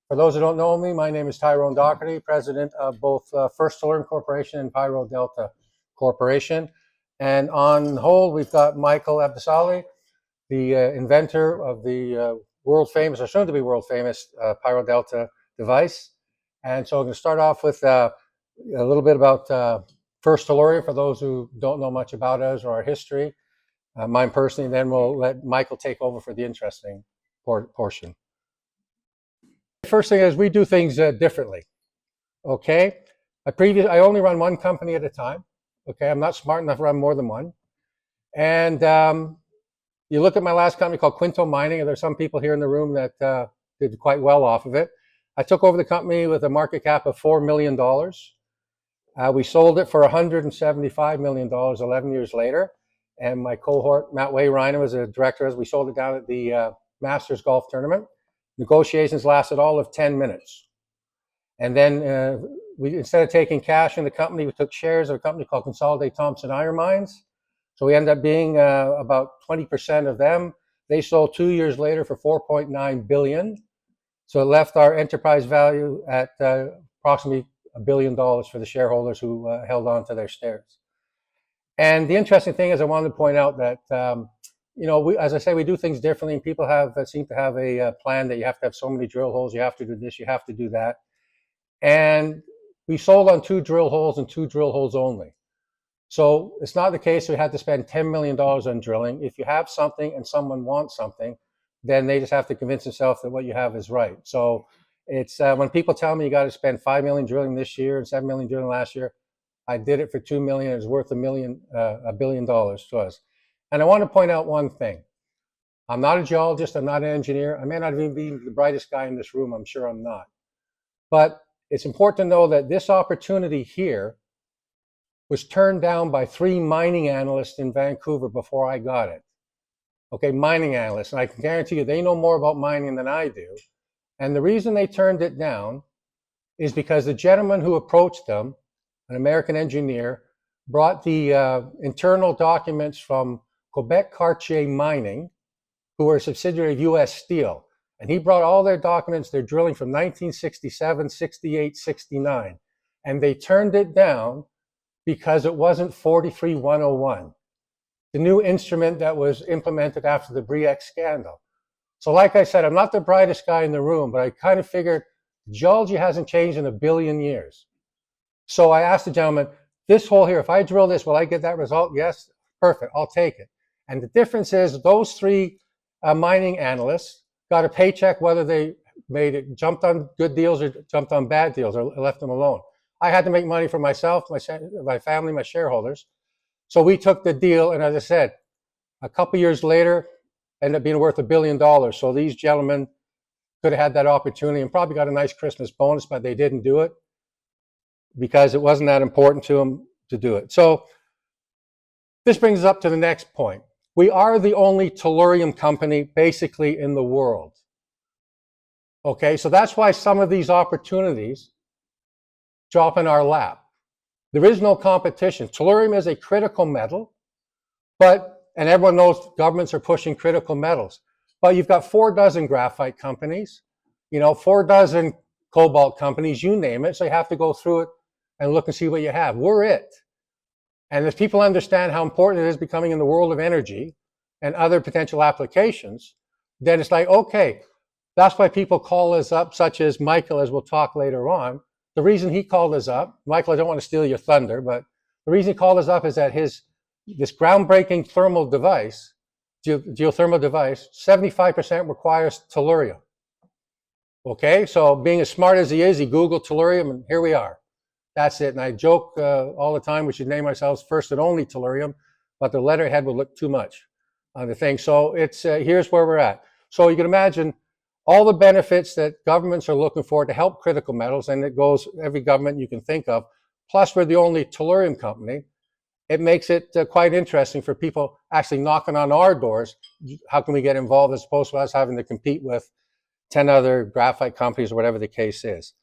For those who don't know me, my name is Tyrone Doherty, president of both First Tellurium Corporation and Pyro Delta Corporation. And on hold, we've got Michael Abdasali, the inventor of the world famous, or soon to be world famous, Pyro Delta device. And so I'm going to start off with a little bit about First Tellurium for those who don't know much about us or our history. Mine personally, then we'll let Michael take over for the interesting portion. First thing is we do things differently. Okay, I only run one company at a time. Okay, I'm not smart enough to run more than one. And you look at my last company called Quinto Mining, and there's some people here in the room that did quite well off of it. I took over the company with a market cap of $4 million. We sold it for $175 million 11 years later. And my cohort, Matt Way-Reiner, was a director as we sold it down at the Masters Golf Tournament. Negotiations lasted all of 10 minutes. And then instead of taking cash in the company, we took shares of a company called Consolidated Thompson Iron Mines. So we ended up being about 20% of them. They sold 2 years later for $4.9 billion. So it left our enterprise value at approximately $1 billion for the shareholders who held on to their shares. And the interesting thing is I wanted to point out that as I say, we do things differently, and people seem to have a plan that you have to have so many drill holes, you have to do this, you have to do that. And we sold on 2 drill holes and 2 drill holes only. So it's not the case we had to spend $10 million on drilling. If you have something and someone wants something, then they just have to convince themselves that what you have is right. So it's when people tell me you got to spend $5 million drilling this year and $7 million drilling last year, I did it for $2 million. It's worth $1 billion to us. And I want to point out one thing. I'm not a geologist. I'm not an engineer. I may not even be the brightest guy in this room. I'm sure I'm not. But it's important to know that this opportunity here was turned down by 3 mining analysts in Vancouver before I got it. Okay, mining analysts. And I can guarantee you they know more about mining than I do. And the reason they turned it down is because the gentleman who approached them, an American engineer, brought the internal documents from Quebec Cartier Mining, who are a subsidiary of U.S. Steel. And he brought all their documents, their drilling from 1967, 68, 69. And they turned it down because it wasn't 43101, the new instrument that was implemented after the Briec scandal. So like I said, I'm not the brightest guy in the room, but I kind of figured geology hasn't changed in 1 billion years. So I asked the gentleman, this hole here, if I drill this, will I get that result? Yes, perfect, I'll take it. And the difference is those 3 mining analysts got a paycheck whether they jumped on good deals or jumped on bad deals or left them alone. I had to make money for myself, my family, my shareholders. So we took the deal, and as I said, a couple years later, ended up being worth $1 billion. So these gentlemen could have had that opportunity and probably got a nice Christmas bonus, but they didn't do it because it wasn't that important to them to do it. So this brings us up to the next point. We are the only tellurium company basically in the world. Okay, so that's why some of these opportunities drop in our lap. There is no competition. Tellurium is a critical metal, and everyone knows governments are pushing critical metals. But you've got 4 dozen graphite companies, 4 dozen cobalt companies, you name it. So you have to go through it and look and see what you have. We're it. And if people understand how important it is becoming in the world of energy and other potential applications, then it's like, okay, that's why people call us up, such as Michael, as we'll talk later on. The reason he called us up, Michael, I don't want to steal your thunder, but the reason he called us up is that this groundbreaking thermal device, geothermal device, 75% requires tellurium. Okay, so being as smart as he is, he Googled tellurium, and here we are. That's it. And I joke all the time we should name ourselves First and Only Tellurium, but the letterhead would look too much on the thing. So it's here's where we're at. So you can imagine all the benefits that governments are looking for to help critical metals, and it goes every government you can think of. Plus, we're the only tellurium company. It makes it quite interesting for people actually knocking on our doors. How can we get involved as opposed to us having to compete with 10 other graphite companies or whatever the case is?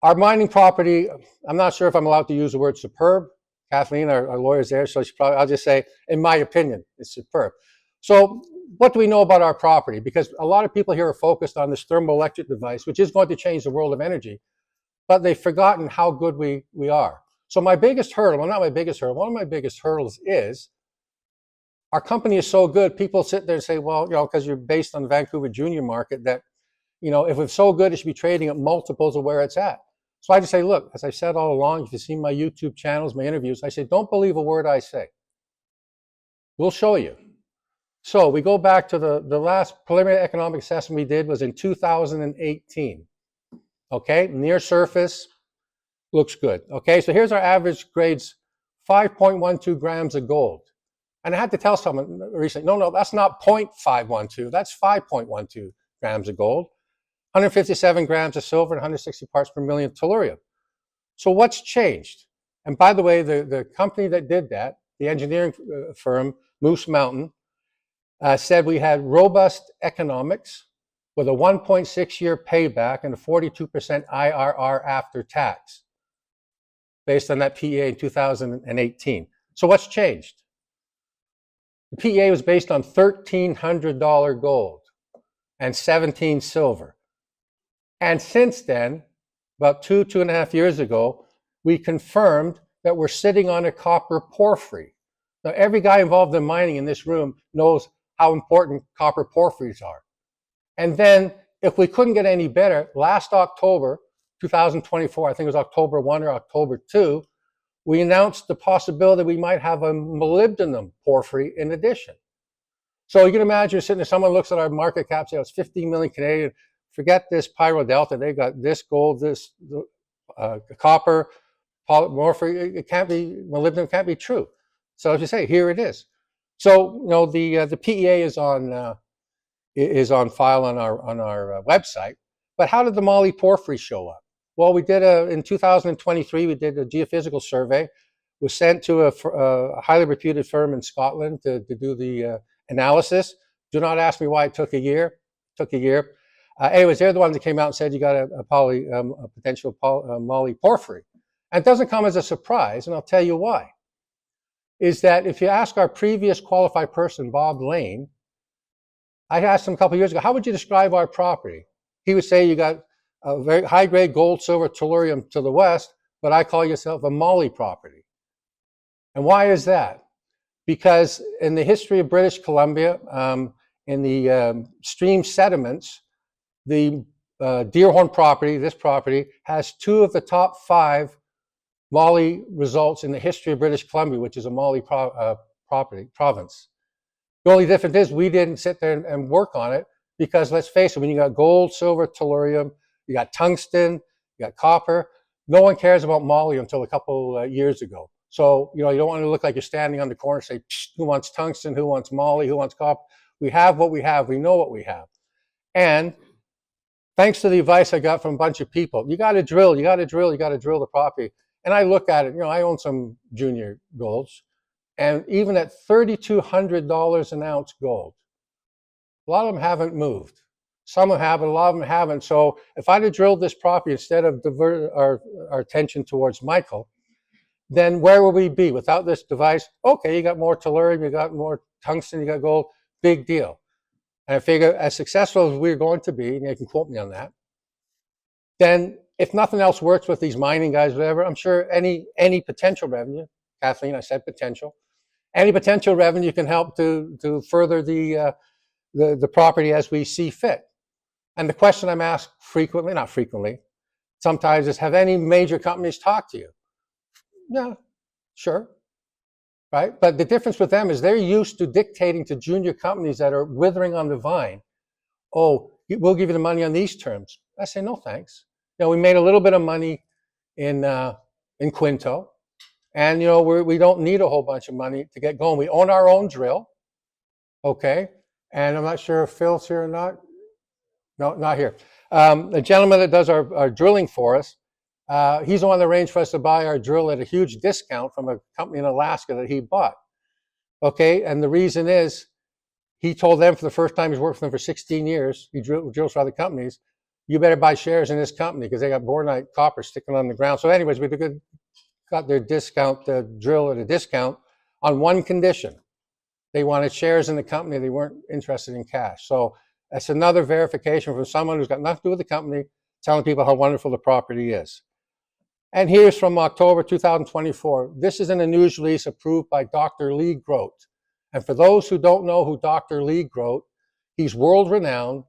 Our mining property, I'm not sure if I'm allowed to use the word superb. Kathleen, our lawyer, is there, so I'll just say, in my opinion, it's superb. So what do we know about our property? Because a lot of people here are focused on this thermoelectric device, which is going to change the world of energy, but they've forgotten how good we are. So my biggest hurdle, well, not my biggest hurdle, one of my biggest hurdles is our company is so good, people sit there and say, well, because you're based on the Vancouver junior market, that, if it's so good, it should be trading at multiples of where it's at. So I just say, look, as I said all along, if you've seen my YouTube channels, my interviews, I say, don't believe a word I say. We'll show you. So we go back to the last preliminary economic assessment we did was in 2018. Okay, near surface, looks good. Okay, so here's our average grades, 5.12 grams of gold. And I had to tell someone recently, no, that's not 0.512, that's 5.12 grams of gold, 157 grams of silver, and 160 parts per million tellurium. So what's changed? And by the way, the company that did that, the engineering firm, Moose Mountain, said we had robust economics with a 1.6-year payback and a 42% IRR after tax, based on that PEA in 2018. So what's changed? The PEA was based on $1,300 gold and 17 silver. And since then, about 2.5 years ago, we confirmed that we're sitting on a copper porphyry. Now, every guy involved in mining in this room knows how important copper porphyries are. And then, if we couldn't get any better, last October, 2024, I think it was October 1 or October 2, we announced the possibility we might have a molybdenum porphyry in addition. So you can imagine sitting there, someone looks at our market cap, say, it's 15 million Canadian, forget this Pyro Delta, they got this gold, this copper, porphyry, it can't be, molybdenum can't be true. So as you say, here it is. So, the PEA is on file on our website. But how did the moly porphyry show up? Well, we did in 2023, we did a geophysical survey. Was sent to a highly reputed firm in Scotland to do the analysis. Do not ask me why it took a year. It took a year. Anyways, they're the ones that came out and said you got a potential moly porphyry. And it doesn't come as a surprise, and I'll tell you why. Is that if you ask our previous qualified person, Bob Lane, I asked him a couple of years ago, how would you describe our property? He would say you got a very high-grade gold, silver, tellurium to the west, but I call yourself a moly property. And why is that? Because in the history of British Columbia, in the stream sediments, the Deerhorn property, this property, has 2 of the top 5 moly results in the history of British Columbia, which is a moly province. The only difference is we didn't sit there and work on it because, let's face it, when you got gold, silver, tellurium, you got tungsten, you got copper, no one cares about moly until a couple years ago. So, you don't want to look like you're standing on the corner and say, who wants tungsten, who wants moly, who wants copper? We have what we have. We know what we have. And thanks to the advice I got from a bunch of people, you got to drill the property. And I look at it, I own some junior golds, and even at $3,200 an ounce gold, a lot of them haven't moved. Some have, but a lot of them haven't. So if I'd have drilled this property instead of diverted our attention towards Michael, then where would we be without this device? Okay, you got more tellurium, you got more tungsten, you got gold, big deal. And I figure as successful as we're going to be, and you can quote me on that, then if nothing else works with these mining guys, whatever, I'm sure any potential revenue, Kathleen, I said potential, any potential revenue can help to further the property as we see fit. And the question I'm asked frequently, not frequently, sometimes is, have any major companies talked to you? Yeah, sure, right? But the difference with them is they're used to dictating to junior companies that are withering on the vine, oh, we'll give you the money on these terms. I say, no, thanks. We made a little bit of money in Quinto, and we don't need a whole bunch of money to get going. We own our own drill, okay? And I'm not sure if Phil's here or not. No, not here. The gentleman that does our drilling for us, he's the one that arranged for us to buy our drill at a huge discount from a company in Alaska that he bought. Okay, and the reason is, he told them for the first time, he's worked for them for 16 years, he drills for other companies, you better buy shares in this company because they got bornite copper sticking on the ground. So anyways, we got their discount, the drill at a discount on one condition. They wanted shares in the company. They weren't interested in cash. So that's another verification from someone who's got nothing to do with the company, telling people how wonderful the property is. And here's from October 2024. This is in a news release approved by Dr. Lee Grote. And for those who don't know who Dr. Lee Grote, he's world renowned.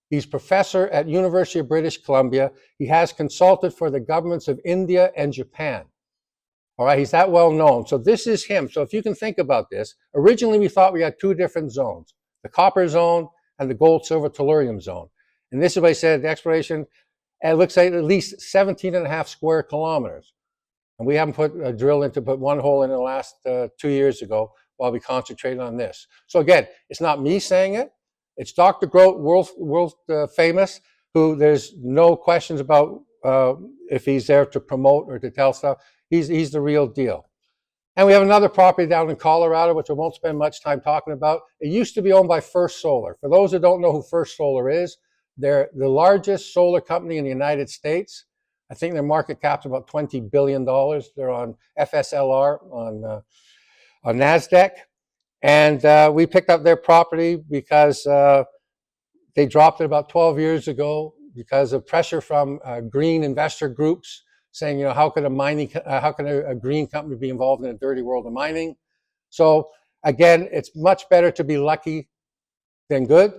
He's professor at University of British Columbia. He has consulted for the governments of India and Japan. All right, he's that well known. So this is him. So if you can think about this, originally we thought we had two different zones, the copper zone and the gold, silver, tellurium zone. And this is what I said, the exploration, it looks like at least 17 and a half square kilometers. And we haven't put a drill in to put one hole in the last 2 years ago while we concentrated on this. So again, it's not me saying it. It's Dr. Grote, world famous, who there's no questions about if he's there to promote or to tell stuff. He's the real deal. And we have another property down in Colorado, which I won't spend much time talking about. It used to be owned by First Solar. For those who don't know who First Solar is, they're the largest solar company in the United States. I think their market cap's about $20 billion. They're on FSLR, on NASDAQ. And we picked up their property because they dropped it about 12 years ago because of pressure from green investor groups saying, you know, how can a green company be involved in a dirty world of mining? So again, it's much better to be lucky than good.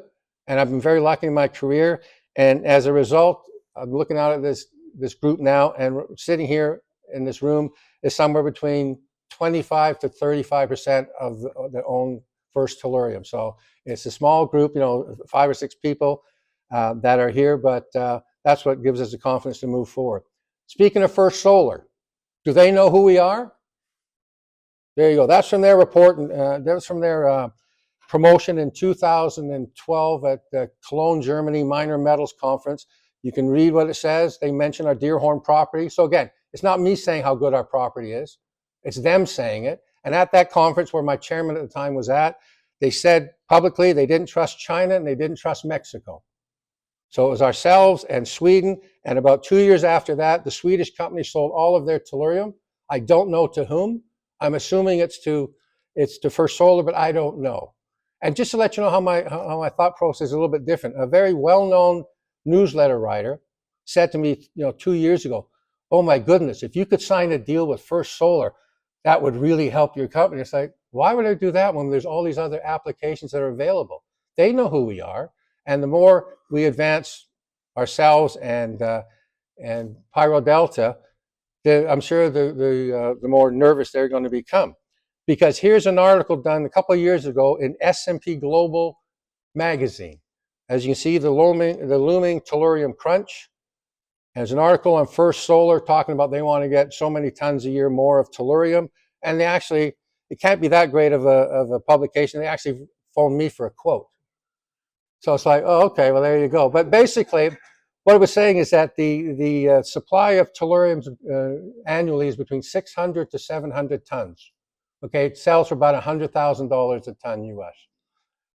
And I've been very lucky in my career. And as a result, I'm looking out at this group now, and sitting here in this room is somewhere between 25 to 35% of the own First Tellurium. So it's a small group, you know, 5 or 6 people that are here, but that's what gives us the confidence to move forward. Speaking of First Solar, do they know who we are? There you go. That's from their report, and that was from their promotion in 2012 at the Cologne, Germany Minor Metals Conference. You can read what it says. They mention our Deerhorn property. So again, it's not me saying how good our property is. It's them saying it. And at that conference where my chairman at the time was at, they said publicly they didn't trust China and they didn't trust Mexico. So it was ourselves and Sweden. And about 2 years after that, the Swedish company sold all of their tellurium. I don't know to whom. I'm assuming it's to First Solar, but I don't know. And just to let you know how my thought process is a little bit different, a very well-known newsletter writer said to me, 2 years ago, "Oh my goodness, if you could sign a deal with First Solar, that would really help your company." It's like, why would I do that when there's all these other applications that are available? They know who we are, and the more we advance ourselves and Pyro Delta, I'm sure the more nervous they're going to become. Because here's an article done a couple of years ago in S&P Global magazine. As you can see, the looming tellurium crunch. There's an article on First Solar talking about they want to get so many tons a year more of tellurium. And they actually, it can't be that great of a publication. They actually phoned me for a quote. So it's like, oh, okay, well, there you go. But basically, what it was saying is that the supply of tellurium annually is between 600 to 700 tons. Okay, it sells for about $100,000 a ton US.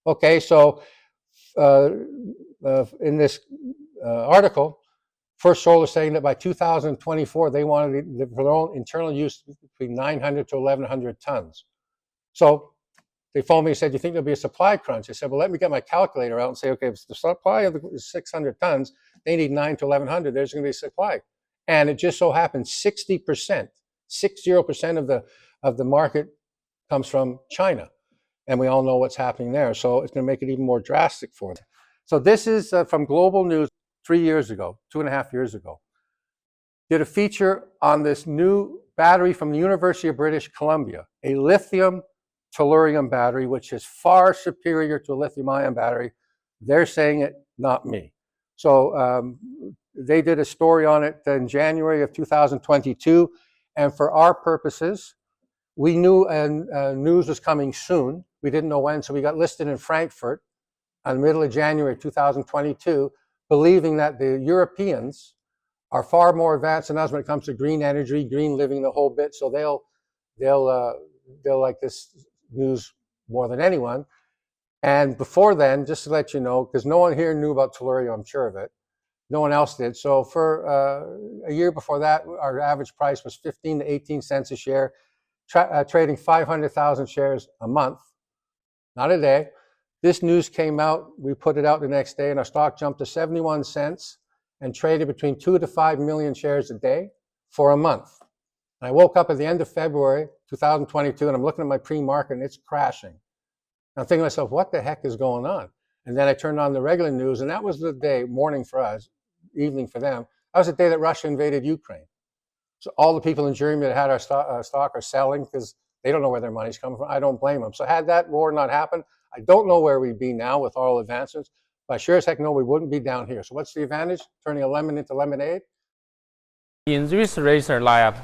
Okay, so in this article, First Solar is saying that by 2024, they wanted for their own internal use between 900 to 1,100 tons. So they phoned me and said, "Do you think there'll be a supply crunch?" I said, "Well, let me get my calculator out and say, okay, if the supply of the 600 tons, they need 9 to 1,100, there's going to be a supply." And it just so happens 60% of the market comes from China. And we all know what's happening there. So it's going to make it even more drastic for them. So this is from Global News 3 years ago, 2.5 years ago. Did a feature on this new battery from the University of British Columbia, a lithium tellurium battery, which is far superior to a lithium-ion battery. They're saying it, not me. So they did a story on it in January of 2022. And for our purposes, we knew news was coming soon. We didn't know when, so we got listed in Frankfurt in the middle of January 2022, believing that the Europeans are far more advanced than us when it comes to green energy, green living, the whole bit. So they'll like this news more than anyone. And before then, just to let you know, because no one here knew about tellurium, I'm sure of it. No one else did. So for a year before that, our average price was 15 to 18 cents a share, trading 500,000 shares a month. not a day. This news came out, we put it out the next day, and our stock jumped to 71 cents and traded between 2 to 5 million shares a day for a month. And I woke up at the end of February 2022, and I'm looking at my pre-market, and it's crashing. And I'm thinking to myself, what the heck is going on? And then I turned on the regular news, and that was the day, morning for us, evening for them. That was the day that Russia invaded Ukraine. So all the people in Germany that had our stock are selling because they don't know where their money's coming from. I don't blame them. So had that war not happened, I don't know where we'd be now with all advancements, but I sure as heck know we wouldn't be down here. So what's the advantage? Turning a lemon into lemonade? In this research lab,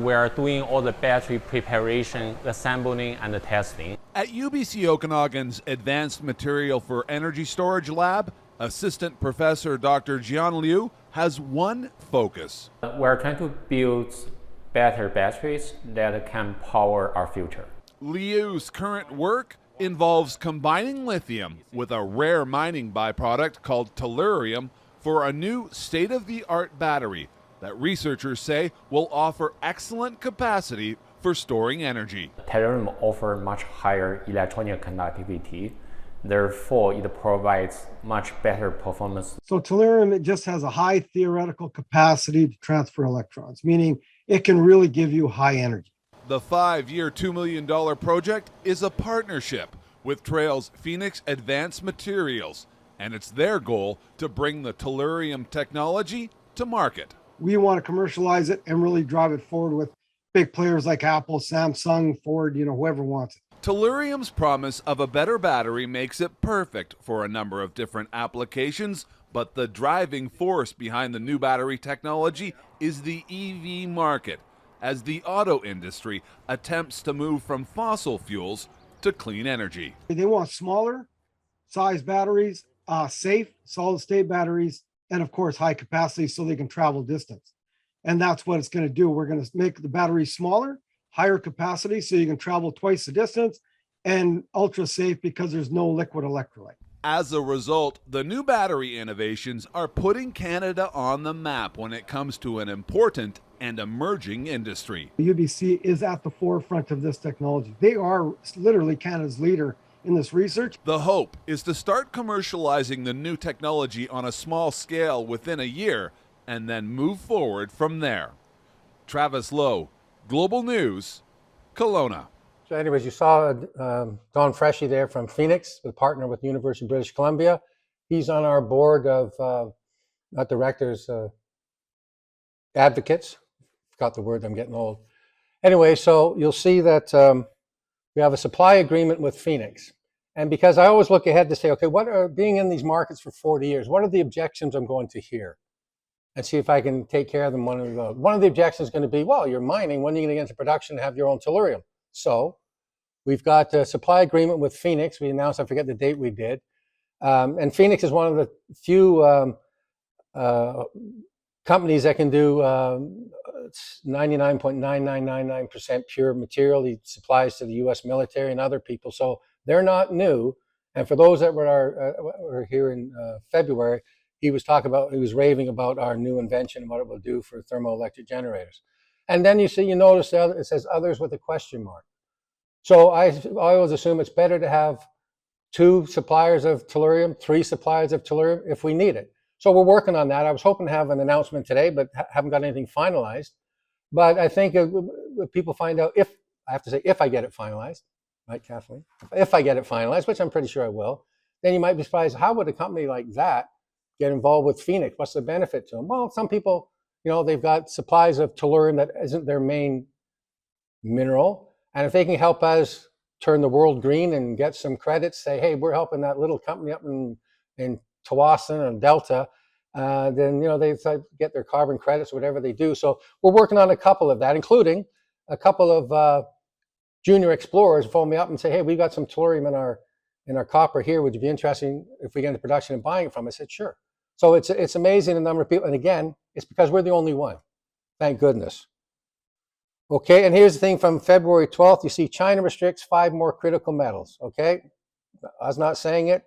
we are doing all the battery preparation, assembling, and the testing. At UBC Okanagan's Advanced Material for Energy Storage Lab, Assistant Professor Dr. Jian Liu has one focus. We're trying to build better batteries that can power our future. Liu's current work involves combining lithium with a rare mining byproduct called Tellurium for a new state-of-the-art battery that researchers say will offer excellent capacity for storing energy. Tellurium offers much higher electronic conductivity. Therefore, it provides much better performance. So Tellurium, it just has a high theoretical capacity to transfer electrons, meaning it can really give you high energy. The 5-year, $2 million project is a partnership with Trail's Phoenix Advanced Materials, and it's their goal to bring the Tellurium technology to market. We want to commercialize it and really drive it forward with big players like Apple, Samsung, Ford, whoever wants it. Tellurium's promise of a better battery makes it perfect for a number of different applications, but the driving force behind the new battery technology is the EV market, as the auto industry attempts to move from fossil fuels to clean energy. They want smaller size batteries, safe solid-state batteries, and of course high capacity so they can travel distance. And that's what it's going to do. We're going to make the batteries smaller, higher capacity so you can travel twice the distance, and ultra safe because there's no liquid electrolyte. As a result, the new battery innovations are putting Canada on the map when it comes to an important and emerging industry. UBC is at the forefront of this technology. They are literally Canada's leader in this research. The hope is to start commercializing the new technology on a small scale within a year and then move forward from there. Travis Lowe, Global News, Kelowna. So anyways, you saw Don Freshy there from Phoenix, the partner with the University of British Columbia. He's on our board of, not directors, advocates. Forgot the word, I'm getting old. Anyway, so you'll see that we have a supply agreement with Phoenix. And because I always look ahead to say, okay, what are, being in these markets for 40 years, what are the objections I'm going to hear? And see if I can take care of them one of the. One of the objections is going to be, well, you're mining, when are you going to get into production and have your own tellurium? So we've got a supply agreement with Phoenix. We announced, I forget the date we did. And Phoenix is one of the few companies that can do 99.9999% pure material. He supplies to the U.S. military and other people. So they're not new. And for those that were here in February, he was raving about our new invention and what it will do for thermoelectric generators. And then you notice it says others with a question mark. So I always assume it's better to have 2 suppliers of tellurium, 3 suppliers of tellurium if we need it. So we're working on that. I was hoping to have an announcement today, but haven't got anything finalized. But I think if people find out, if I get it finalized, right, Kathleen? If I get it finalized, which I'm pretty sure I will, then you might be surprised, how would a company like that get involved with Phoenix? What's the benefit to them? Well, some people, they've got supplies of tellurium that isn't their main mineral. And if they can help us turn the world green and get some credits, say, hey, we're helping that little company up in Tawasin and Delta, then, they get their carbon credits, whatever they do. So we're working on a couple of that, including a couple of junior explorers phone me up and say, hey, we've got some tellurium in our copper here. Would you be interested if we get into production and buying it from? I said, sure. So it's amazing the number of people. And again, it's because we're the only one. Thank goodness. Okay, and here's the thing from February 12th. You see China restricts 5 more critical metals. Okay, I was not saying it.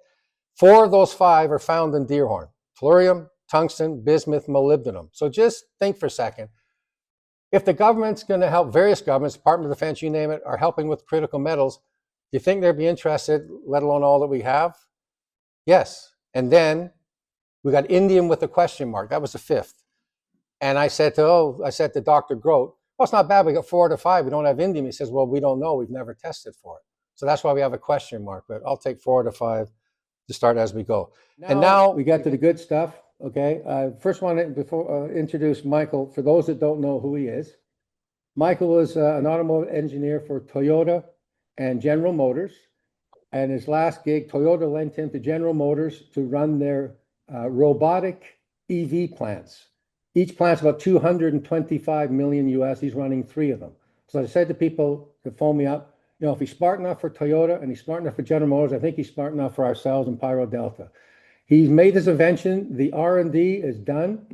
4 of those 5 are found in Deerhorn. Tellurium, tungsten, bismuth, molybdenum. So just think for a second. If the government's going to help, various governments, Department of Defense, you name it, are helping with critical metals, Do you think they'd be interested, let alone all that we have? Yes. And then we got indium with a question mark. That was the fifth. And I said to Dr. Grote, well, it's not bad. We got 4 out of 5. We don't have indium. He says, well, we don't know. We've never tested for it. So that's why we have a question mark. But I'll take 4 out of 5 to start as we go. And now we get to the good stuff. Okay. First one, before introduce Michael, for those that don't know who he is. Michael was an automotive engineer for Toyota and General Motors. And his last gig, Toyota lent him to General Motors to run their robotic EV plants. Each plant's about 225 million US. He's running 3 of them. So I said to people to phone me up, you know, if he's smart enough for Toyota and he's smart enough for General Motors, I think he's smart enough for ourselves in Pyro Delta. He's made his invention. The R&D is done.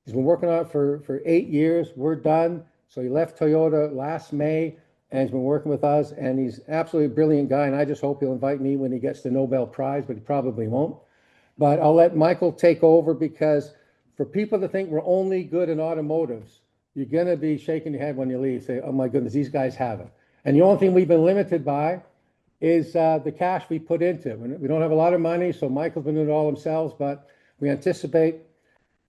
He's been working on it for 8 years. We're done. So he left Toyota last May and he's been working with us, and he's absolutely a brilliant guy. And I just hope he'll invite me when he gets the Nobel Prize, but he probably won't. But I'll let Michael take over, because for people that think we're only good in automotives, you're going to be shaking your head when you leave. Say, oh my goodness, these guys have it. And the only thing we've been limited by is the cash we put into it. We don't have a lot of money, so Michael's been doing it all themselves, but we anticipate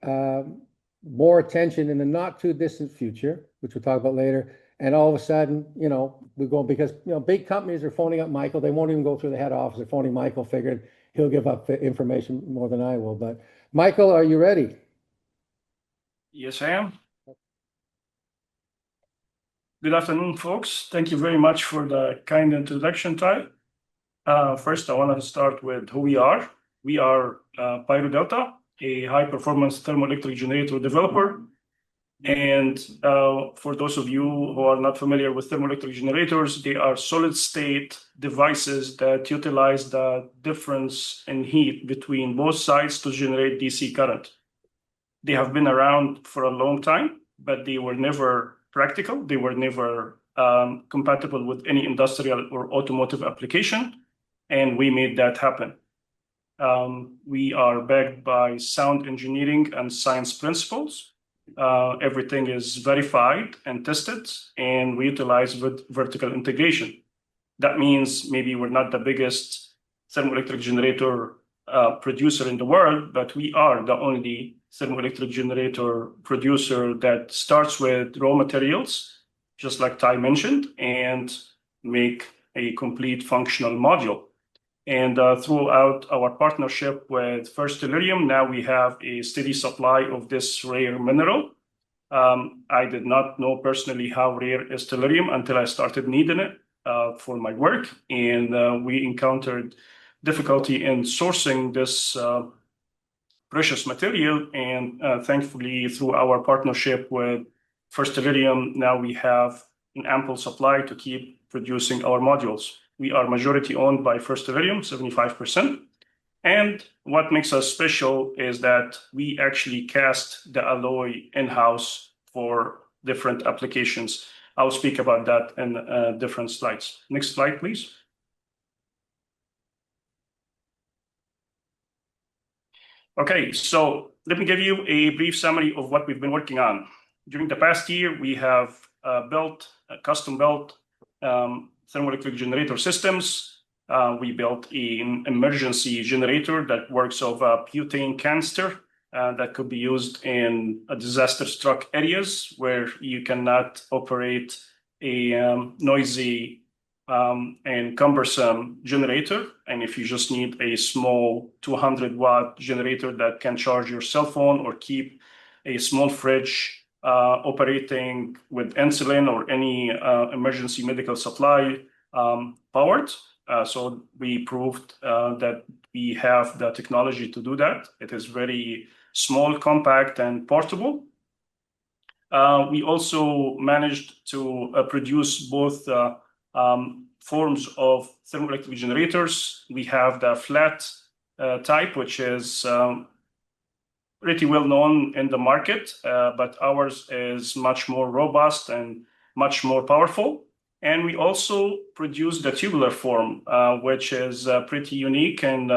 more attention in the not too distant future, which we'll talk about later. And all of a sudden, you know, we go, because, you know, big companies are phoning up Michael. They won't even go through the head office. They're phoning Michael, figured he'll give up information more than I will. But Michael, are you ready? Yes, I am. Good afternoon, folks. Thank you very much for the kind introduction, Ty. First, I want to start with who we are. We are Pyro Delta, a high-performance thermoelectric generator developer. And for those of you who are not familiar with thermoelectric generators, they are solid-state devices that utilize the difference in heat between both sides to generate DC current. They have been around for a long time, but they were never practical. They were never compatible with any industrial or automotive application, and we made that happen. We are backed by sound engineering and science principles. Everything is verified and tested, and we utilize vertical integration. That means maybe we're not the biggest thermoelectric generator producer in the world, but we are the only thermoelectric generator producer that starts with raw materials, just like Ty mentioned, and make a complete functional module. And throughout our partnership with First Tellurium, now we have a steady supply of this rare mineral. I did not know personally how rare is Tellurium until I started needing it for my work. And we encountered difficulty in sourcing this precious material. And thankfully, through our partnership with First Tellurium, now we have an ample supply to keep producing our modules. We are majority owned by First Tellurium, 75%. And what makes us special is that we actually cast the alloy in-house for different applications. I'll speak about that in different slides. Next slide, please. Okay, so let me give you a brief summary of what we've been working on. During the past year, we have custom-built thermoelectric generator systems. We built an emergency generator that works off a butane canister that could be used in disaster-struck areas where you cannot operate a noisy and cumbersome generator. And if you just need a small 200-watt generator that can charge your cell phone or keep a small fridge operating with insulin or any emergency medical supply powered. So we proved that we have the technology to do that. It is very small, compact, and portable. We also managed to produce both forms of thermoelectric generators. We have the flat type, which is pretty well known in the market, but ours is much more robust and much more powerful. And we also produce the tubular form, which is pretty unique. And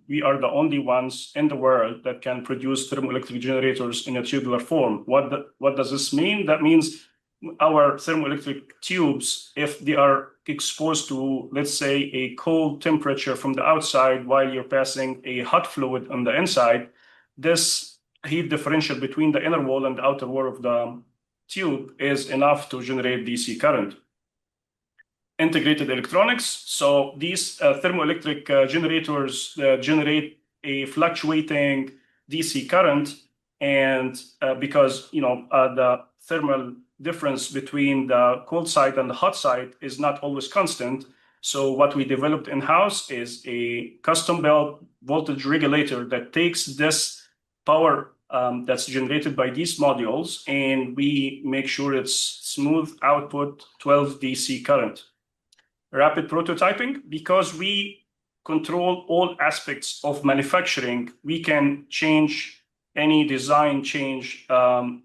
we are the only ones in the world that can produce thermoelectric generators in a tubular form. What does this mean? That means our thermoelectric tubes, if they are exposed to, let's say, a cold temperature from the outside while you're passing a hot fluid on the inside, this heat differential between the inner wall and the outer wall of the tube is enough to generate DC current. Integrated electronics. So these thermoelectric generators generate a fluctuating DC current, and because the thermal difference between the cold side and the hot side is not always constant. So what we developed in-house is a custom-built voltage regulator that takes this power that's generated by these modules, and we make sure it's smooth output 12 DC current. Rapid prototyping, because we control all aspects of manufacturing, we can change any design change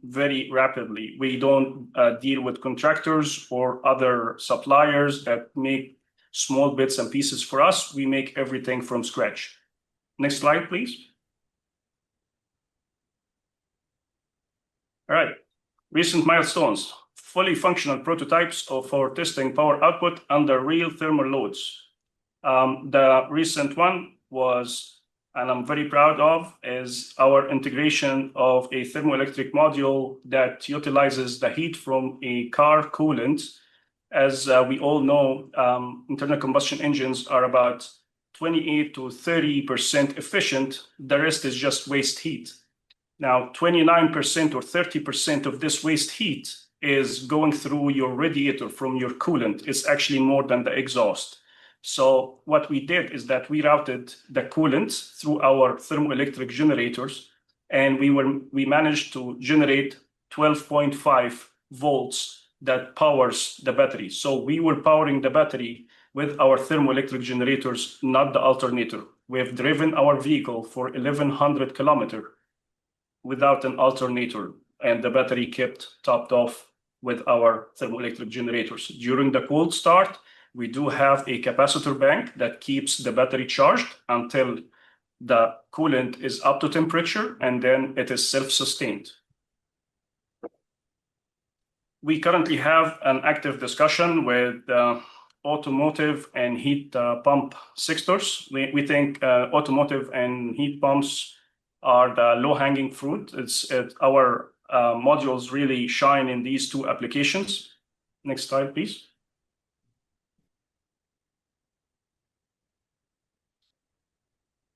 very rapidly. We don't deal with contractors or other suppliers that make small bits and pieces for us. We make everything from scratch. Next slide, please. All right, recent milestones. Fully functional prototypes for testing power output under real thermal loads. The recent one was, and I'm very proud of, is our integration of a thermoelectric module that utilizes the heat from a car coolant. As we all know, internal combustion engines are about 28 to 30% efficient. The rest is just waste heat. Now, 29% or 30% of this waste heat is going through your radiator from your coolant. It's actually more than the exhaust. So what we did is that we routed the coolant through our thermoelectric generators, and we managed to generate 12.5 volts that powers the battery. So we were powering the battery with our thermoelectric generators, not the alternator. We have driven our vehicle for 1,100 kilometers without an alternator, and the battery kept topped off with our thermoelectric generators. During the cold start, we do have a capacitor bank that keeps the battery charged until the coolant is up to temperature, and then it is self-sustained. We currently have an active discussion with automotive and heat pump sectors. We think automotive and heat pumps are the low-hanging fruit. Our modules really shine in these two applications. Next slide, please.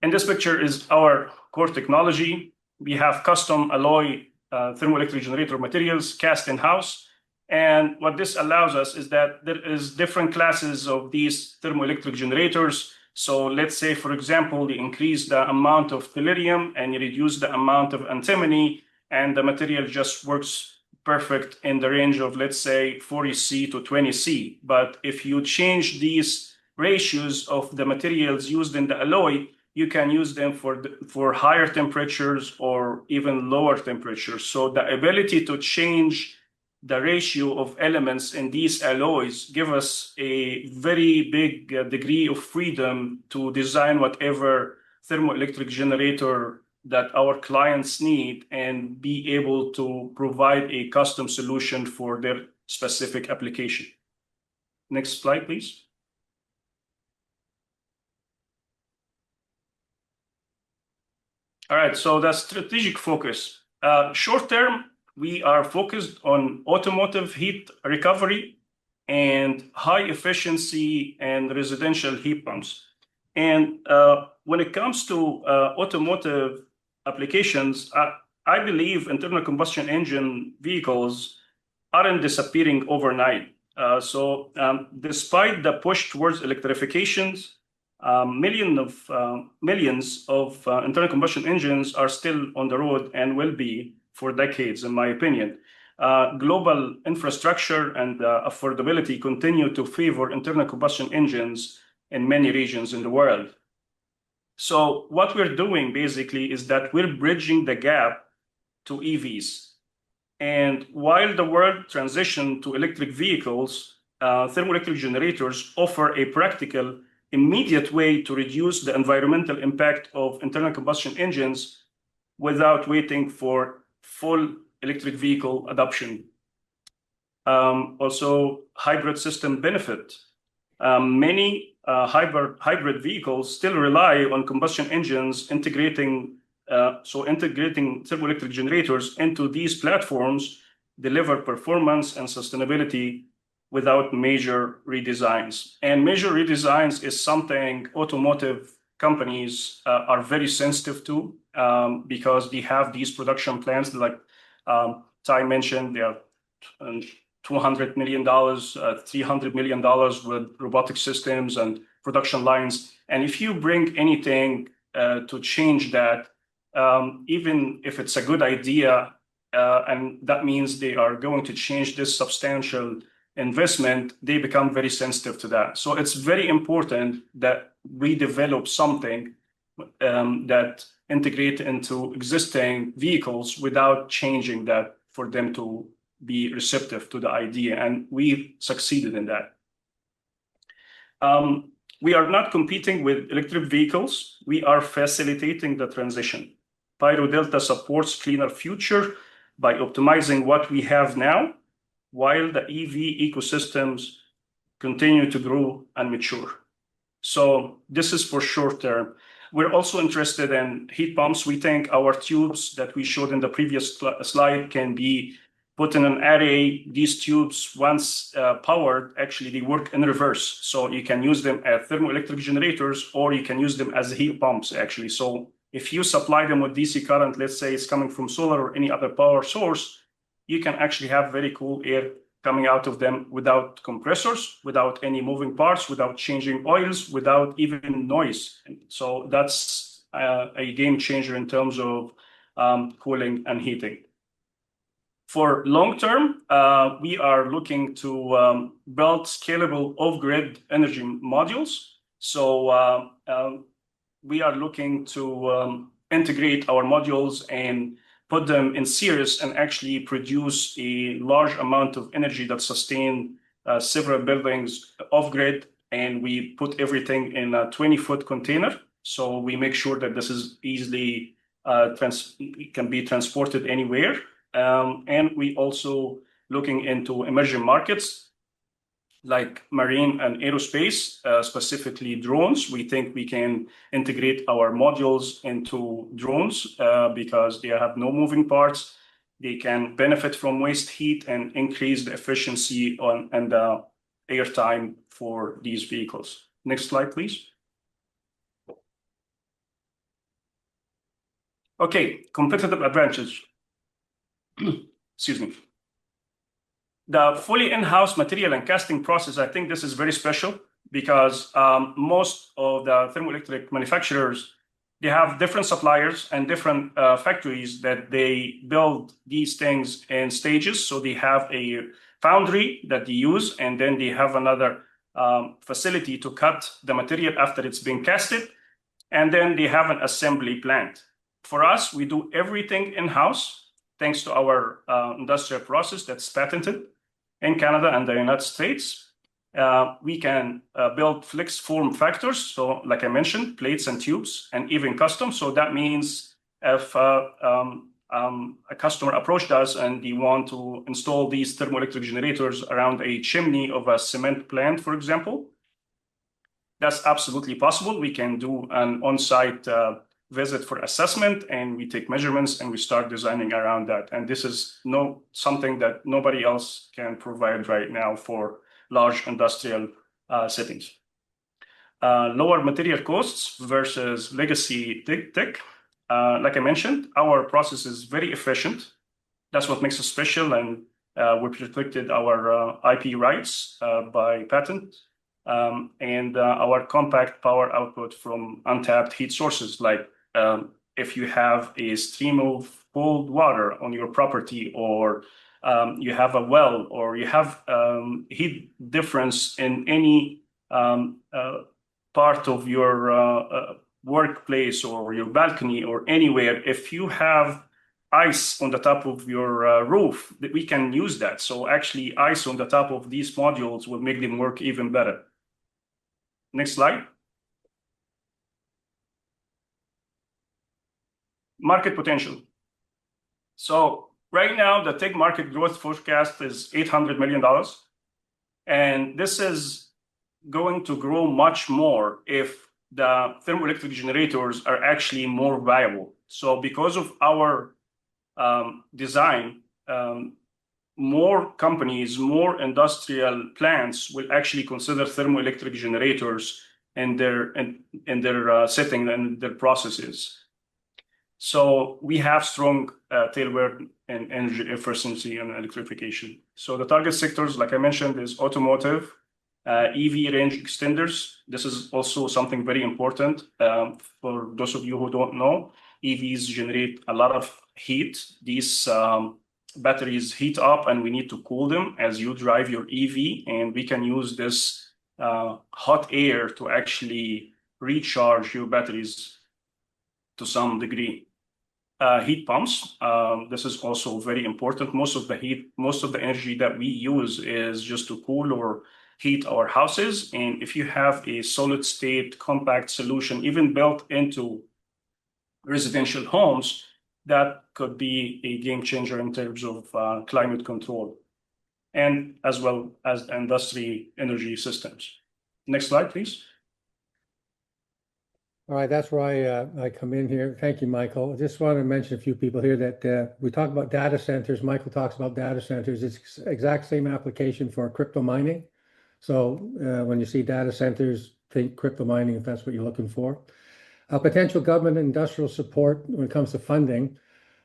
And this picture is our core technology. We have custom alloy thermoelectric generator materials cast in-house. And what this allows us is that there is different classes of these thermoelectric generators. So let's say, for example, you increase the amount of tellurium and you reduce the amount of antimony, and the material just works perfect in the range of, let's say, 40C to 20C. But if you change these ratios of the materials used in the alloy, you can use them for higher temperatures or even lower temperatures. So the ability to change the ratio of elements in these alloys give us a very big degree of freedom to design whatever thermoelectric generator that our clients need and be able to provide a custom solution for their specific application. Next slide, please. All right, so the strategic focus. Short term, we are focused on automotive heat recovery and high efficiency and residential heat pumps. And when it comes to automotive applications, I believe internal combustion engine vehicles aren't disappearing overnight. So despite the push towards electrifications, millions of internal combustion engines are still on the road and will be for decades, in my opinion. Global infrastructure and affordability continue to favor internal combustion engines in many regions in the world. So what we're doing basically is that we're bridging the gap to EVs. And while the world transitions to electric vehicles, thermoelectric generators offer a practical, immediate way to reduce the environmental impact of internal combustion engines without waiting for full electric vehicle adoption. Also, hybrid system benefit. Many hybrid vehicles still rely on combustion engines integrating thermoelectric generators into these platforms deliver performance and sustainability without major redesigns. And major redesigns is something automotive companies are very sensitive to because they have these production plans like Ty mentioned, they are $200 million, $300 million with robotic systems and production lines. And if you bring anything to change that, even if it's a good idea, and that means they are going to change this substantial investment, they become very sensitive to that. So it's very important that we develop something that integrate into existing vehicles without changing that for them to be receptive to the idea. And we succeeded in that. We are not competing with electric vehicles. We are facilitating the transition. Pyro Delta supports cleaner future by optimizing what we have now, while the EV ecosystems continue to grow and mature. So this is for short term. We're also interested in heat pumps. We think our tubes that we showed in the previous slide can be put in an array. These tubes, once powered, actually they work in reverse. So you can use them as thermoelectric generators, or you can use them as heat pumps, actually. So if you supply them with DC current, let's say it's coming from solar or any other power source, you can actually have very cool air coming out of them without compressors, without any moving parts, without changing oils, without even noise. So that's a game changer in terms of cooling and heating. For long term, we are looking to build scalable off-grid energy modules. So we are looking to integrate our modules and put them in series and actually produce a large amount of energy that sustain several buildings off-grid. And we put everything in a 20-foot container. So we make sure that this is easily can be transported anywhere. And we also looking into emerging markets like marine and aerospace, specifically drones. We think we can integrate our modules into drones because they have no moving parts. They can benefit from waste heat and increase the efficiency and the airtime for these vehicles. Next slide, please. Okay, competitive advantage. Excuse me. The fully in-house material and casting process, I think this is very special because most of the thermoelectric manufacturers, they have different suppliers and different factories that they build these things in stages. So they have a foundry that they use, and then they have another facility to cut the material after it's been casted. And then they have an assembly plant. For us, we do everything in-house thanks to our industrial process that's patented in Canada and the United States. We can build flex form factors. So like I mentioned, plates and tubes and even custom. So that means if a customer approached us and they want to install these thermoelectric generators around a chimney of a cement plant, for example, that's absolutely possible. We can do an on-site visit for assessment, and we take measurements and we start designing around that. And this is something that nobody else can provide right now for large industrial settings. Lower material costs versus legacy tech. Like I mentioned, our process is very efficient. That's what makes us special, and we protected our IP rights by patent. And our compact power output from untapped heat sources, like if you have a stream of cold water on your property, or you have a well, or you have heat difference in any part of your workplace or your balcony or anywhere, if you have ice on the top of your roof, that we can use that. So actually ice on the top of these modules will make them work even better. Next slide. Market potential. So Right now, the TIG market growth forecast is $800 million. And this is going to grow much more if the thermoelectric generators are actually more viable. So because of our design, more companies, more industrial plants will actually consider thermoelectric generators in their setting and their processes. So we have strong tailwind in energy efficiency and electrification. So the target sectors, like I mentioned, is automotive, EV range extenders. This is also something very important for those of you who don't know. EVs generate a lot of heat. These batteries heat up and we need to cool them as you drive your EV, and we can use this hot air to actually recharge your batteries to some degree. Heat pumps, this is also very important. Most of the energy that we use is just to cool or heat our houses. And if you have a solid state compact solution, even built into residential homes, that could be a game changer in terms of climate control, and as well as industry energy systems. Next slide, please. All right, that's where I come in here. Thank you, Michael. I just want to mention a few people here that we talk about data centers. Michael talks about data centers. It's exact same application for crypto mining. So when you see data centers, think crypto mining if that's what you're looking for. Potential government and industrial support when it comes to funding.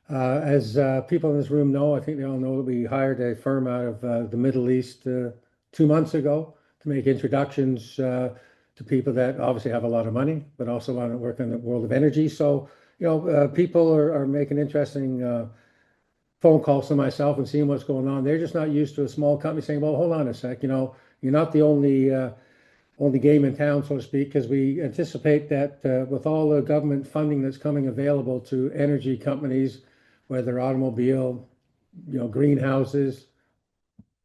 As people in this room know, I think they all know that we hired a firm out of the Middle East 2 months ago to make introductions to people that obviously have a lot of money, but also want to work in the world of energy. So, people are making interesting phone calls to myself and seeing what's going on. They're just not used to a small company saying, well, hold on a sec, you're not the only game in town, so to speak, because we anticipate that with all the government funding that's coming available to energy companies, whether automobile, greenhouses,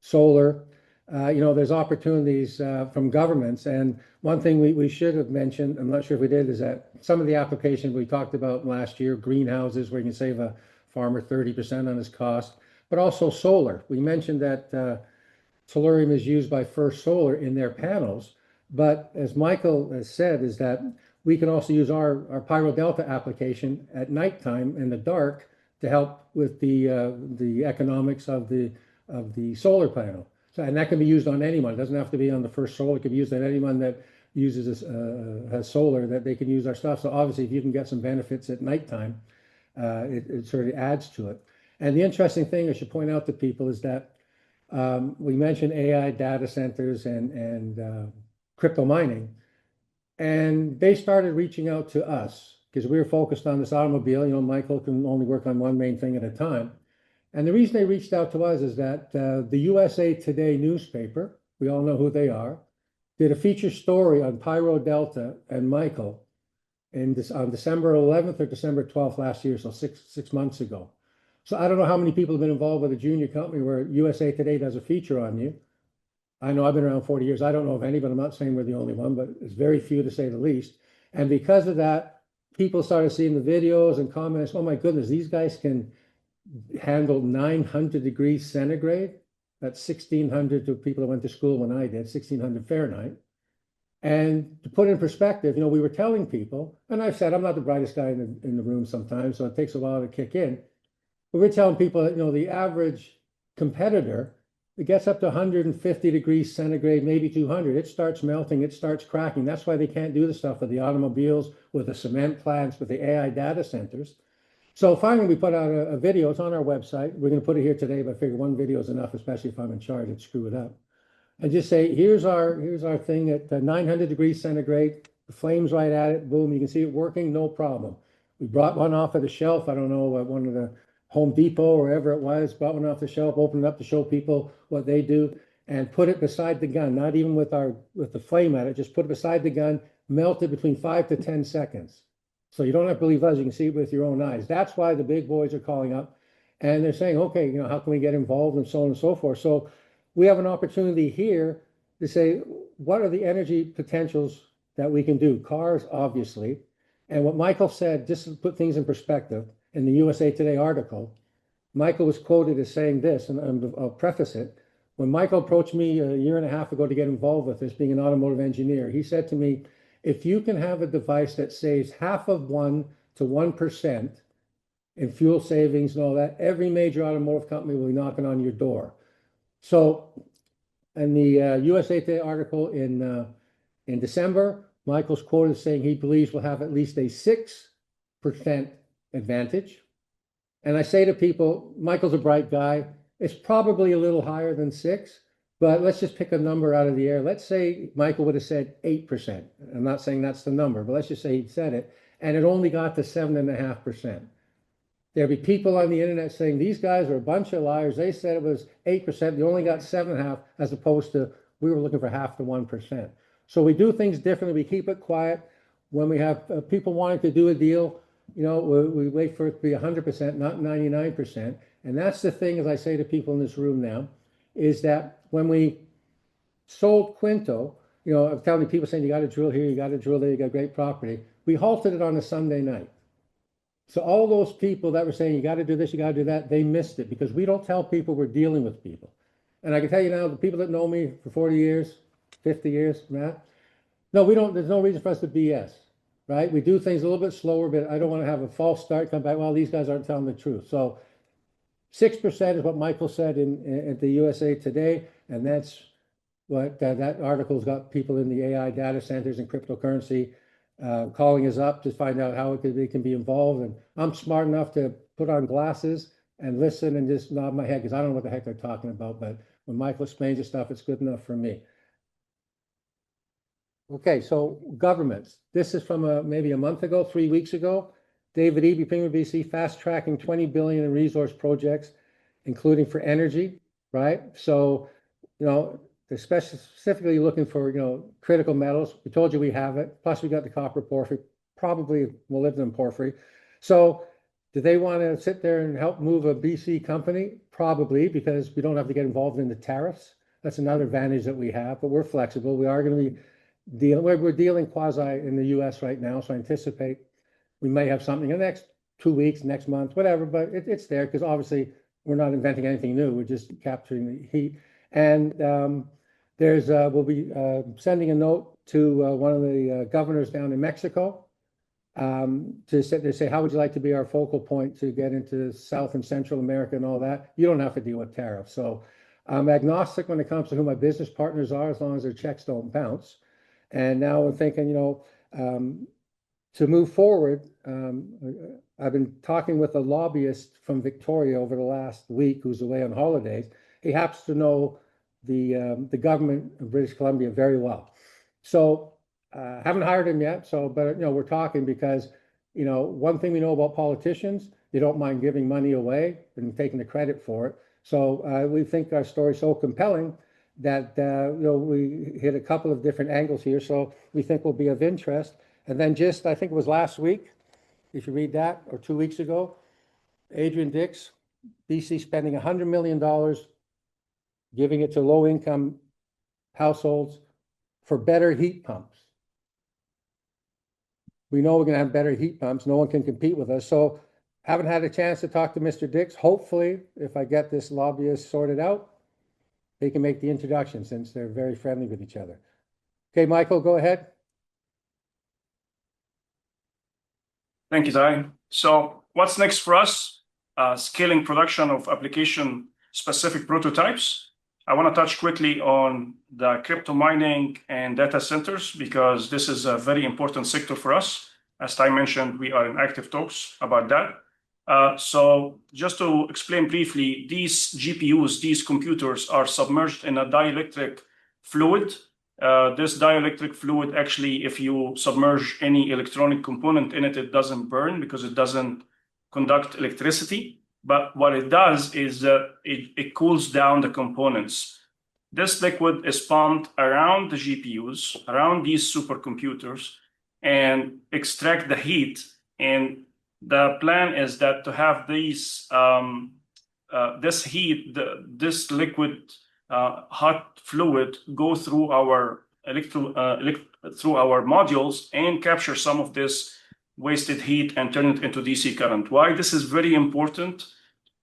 solar, there's opportunities from governments. And one thing we should have mentioned, I'm not sure if we did, is that some of the applications we talked about last year, greenhouses, where you can save a farmer 30% on his cost, but also solar. We mentioned that Tellurium is used by First Solar in their panels. But as Michael has said, is that we can also use our Pyro Delta application at nighttime in the dark to help with the economics of the solar panel. So, and that can be used on anyone. It doesn't have to be on the First Solar. It can be used on anyone that uses this, has solar, that they can use our stuff. So obviously, if you can get some benefits at nighttime, it sort of adds to it. And the interesting thing I should point out to people is that we mentioned AI data centers and crypto mining, and they started reaching out to us because we were focused on this automobile. Michael can only work on one main thing at a time. And the reason they reached out to us is that the USA Today newspaper, we all know who they are, did a feature story on Pyro Delta and Michael on December 11th or December 12th last year, so six months ago. So I don't know how many people have been involved with a junior company where USA Today does a feature on you. I know I've been around 40 years. I don't know of any, but I'm not saying we're the only one, but it's very few to say the least. And because of that, people started seeing the videos and comments, oh my goodness, these guys can handle 900 degrees centigrade. That's 1600 to people that went to school when I did, 1600 Fahrenheit. And to put in perspective, we were telling people, and I've said I'm not the brightest guy in the room sometimes, so it takes a while to kick in. But we're telling people that, the average competitor, it gets up to 150 degrees centigrade, maybe 200. It starts melting, it starts cracking. That's why they can't do the stuff with the automobiles, with the cement plants, with the AI data centers. So finally, we put out a video. It's on our website. We're going to put it here today, but I figure one video is enough, especially if I'm in charge. I'd screw it up. And just say, here's our thing at 900 degrees centigrade. The flame's right at it. Boom, you can see it working, no problem. We brought one off of the shelf. I don't know, one of the Home Depot or wherever it was, brought one off the shelf, opened it up to show people what they do, and put it beside the gun, not even with the flame at it, just put it beside the gun, melt it between 5 to 10 seconds. So you don't have to believe us, you can see it with your own eyes. That's why the big boys are calling up and they're saying, okay, how can we get involved, and so on and so forth. So we have an opportunity here to say, what are the energy potentials that we can do? Cars, obviously. And what Michael said, just to put things in perspective, in the USA Today article, Michael was quoted as saying this, and I'll preface it. When Michael approached me a year and a half ago to get involved with this, being an automotive engineer, he said to me, if you can have a device that saves half of 1 to 1% in fuel savings and all that, every major automotive company will be knocking on your door. So in the USA Today article in December, Michael's quoted as saying he believes we'll have at least a 6% advantage. And I say to people, Michael's a bright guy. It's probably a little higher than 6, but let's just pick a number out of the air. Let's say Michael would have said 8%. I'm not saying that's the number, but let's just say he said it, and it only got to 7.5%. There'd be people on the internet saying these guys are a bunch of liars. They said it was 8%. They only got 7.5%, as opposed to we were looking for half to 1%. So we do things differently. We keep it quiet. When we have people wanting to do a deal, you know, we wait for it to be 100%, not 99%. And that's the thing, as I say to people in this room now, is that when we sold Quinto, you know, I'm telling people saying you got to drill here, you got to drill there, you got great property. We halted it on a Sunday night. So all those people that were saying you got to do this, you got to do that, they missed it because we don't tell people we're dealing with people. And I can tell you now, the people that know me for 40 years, 50 years, Matt, no, we don't, there's no reason for us to BS. Right? We do things a little bit slower, but I don't want to have a false start, come back, well, these guys aren't telling the truth. So 6% is what Michael said at the USA Today, and that's what that article's got people in the AI data centers and cryptocurrency calling us up to find out how they can be involved. And I'm smart enough to put on glasses and listen and just nod my head because I don't know what the heck they're talking about, but when Michael explains the stuff, it's good enough for me. Okay, so governments. This is from maybe a month ago, 3 weeks ago. David Eby, Premier BC, fast tracking 20 billion in resource projects, including for energy, right? So, you know, they're specifically looking for, you know, critical metals. We told you we have it. Plus we got the copper porphyry, probably molybdenum porphyry. So do they want to sit there and help move a BC company? Probably, because we don't have to get involved in the tariffs. That's another advantage that we have, but we're flexible. We are going to be we're dealing quasi in the US right now, so I anticipate we may have something in the next 2 weeks, next month, whatever, but it's there because obviously we're not inventing anything new. We're just capturing the heat. And we'll be sending a note to one of the governors down in Mexico to say, how would you like to be our focal point to get into South and Central America and all that? You don't have to deal with tariffs. So I'm agnostic when it comes to who my business partners are, as long as their checks don't bounce. And now we're thinking, you know, to move forward, I've been talking with a lobbyist from Victoria over the last week who's away on holidays. He happens to know the government of British Columbia very well. So haven't hired him yet. So, but, you know, we're talking because, you know, one thing we know about politicians, they don't mind giving money away and taking the credit for it. So we think our story's so compelling that you know, we hit a couple of different angles here, so we think will be of interest. And then just, I think it was last week, if you read that, or 2 weeks ago, Adrian Dix, BC spending $100 million, giving it to low-income households for better heat pumps. We know we're going to have better heat pumps. No one can compete with us. So haven't had a chance to talk to Mr. Dix. Hopefully, if I get this lobbyist sorted out, they can make the introduction since they're very friendly with each other. Okay, Michael, go ahead. Thank you, Ty. So what's next for us? Scaling production of application-specific prototypes. I want to touch quickly on the crypto mining and data centers because this is a very important sector for us. As Ty mentioned, we are in active talks about that. So just to explain briefly, these GPUs, these computers are submerged in a dielectric fluid. This dielectric fluid, actually, if you submerge any electronic component in it, it doesn't burn because it doesn't conduct electricity. But what it does is it cools down the components. This liquid is pumped around the GPUs, around these supercomputers, and extract the heat. And the plan is that to have these this heat, this liquid hot fluid go through our through our modules and capture some of this wasted heat and turn it into DC current. Why this is very important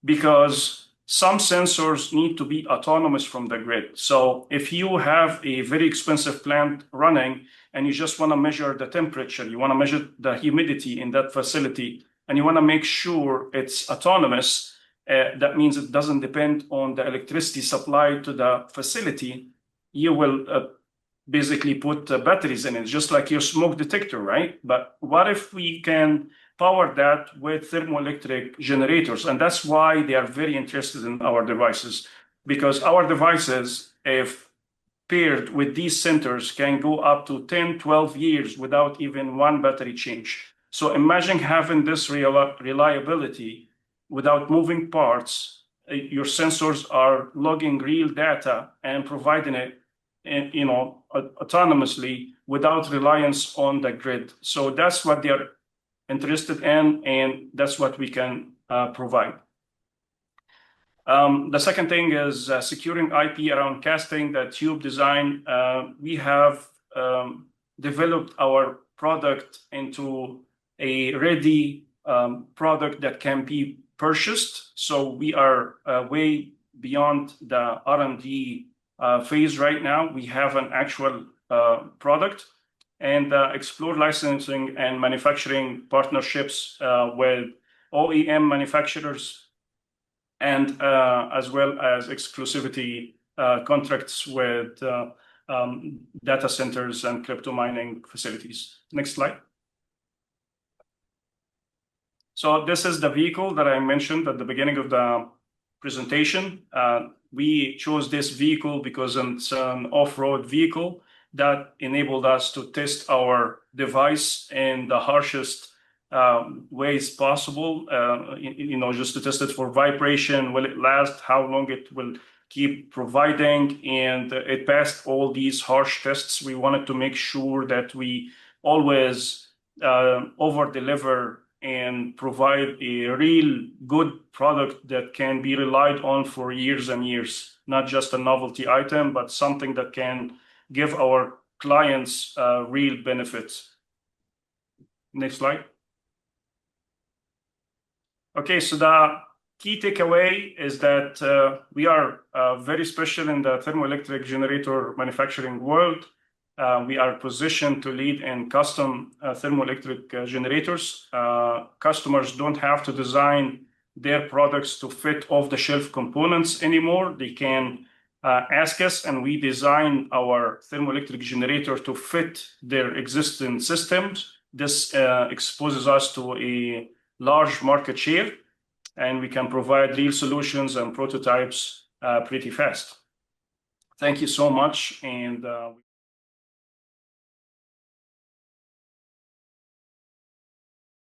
because some sensors need to be autonomous from the grid. So if you have a very expensive plant running and you just want to measure the temperature, you want to measure the humidity in that facility, and you want to make sure it's autonomous, that means it doesn't depend on the electricity supply to the facility, you will basically put batteries in it, just like your smoke detector, right? But what if we can power that with thermoelectric generators? And that's why they are very interested in our devices, because our devices, if paired with these sensors, can go up to 10, 12 years without even one battery change. So imagine having this reliability without moving parts. Your sensors are logging real data and providing it, autonomously without reliance on the grid. So that's what they are interested in, and that's what we can provide. The second thing is securing IP around casting the tube design. We have developed our product into a ready product that can be purchased. So we are way beyond the R&D phase right now. We have an actual product, and explore licensing and manufacturing partnerships with OEM manufacturers, and as well as exclusivity contracts with data centers and crypto mining facilities. Next slide. So this is the vehicle that I mentioned at the beginning of the presentation. We chose this vehicle because it's an off-road vehicle that enabled us to test our device in the harshest ways possible, just to test it for vibration, will it last, how long it will keep providing, and it passed all these harsh tests. We wanted to make sure that we always over-deliver and provide a real good product that can be relied on for years and years, not just a novelty item, but something that can give our clients real benefits. Next slide. Okay, so the key takeaway is that we are very special in the thermoelectric generator manufacturing world. We are positioned to lead in custom thermoelectric generators. Customers don't have to design their products to fit off-the-shelf components anymore. They can ask us, and we design our thermoelectric generator to fit their existing systems. This exposes us to a large market share, and we can provide real solutions and prototypes pretty fast. Thank you so much. And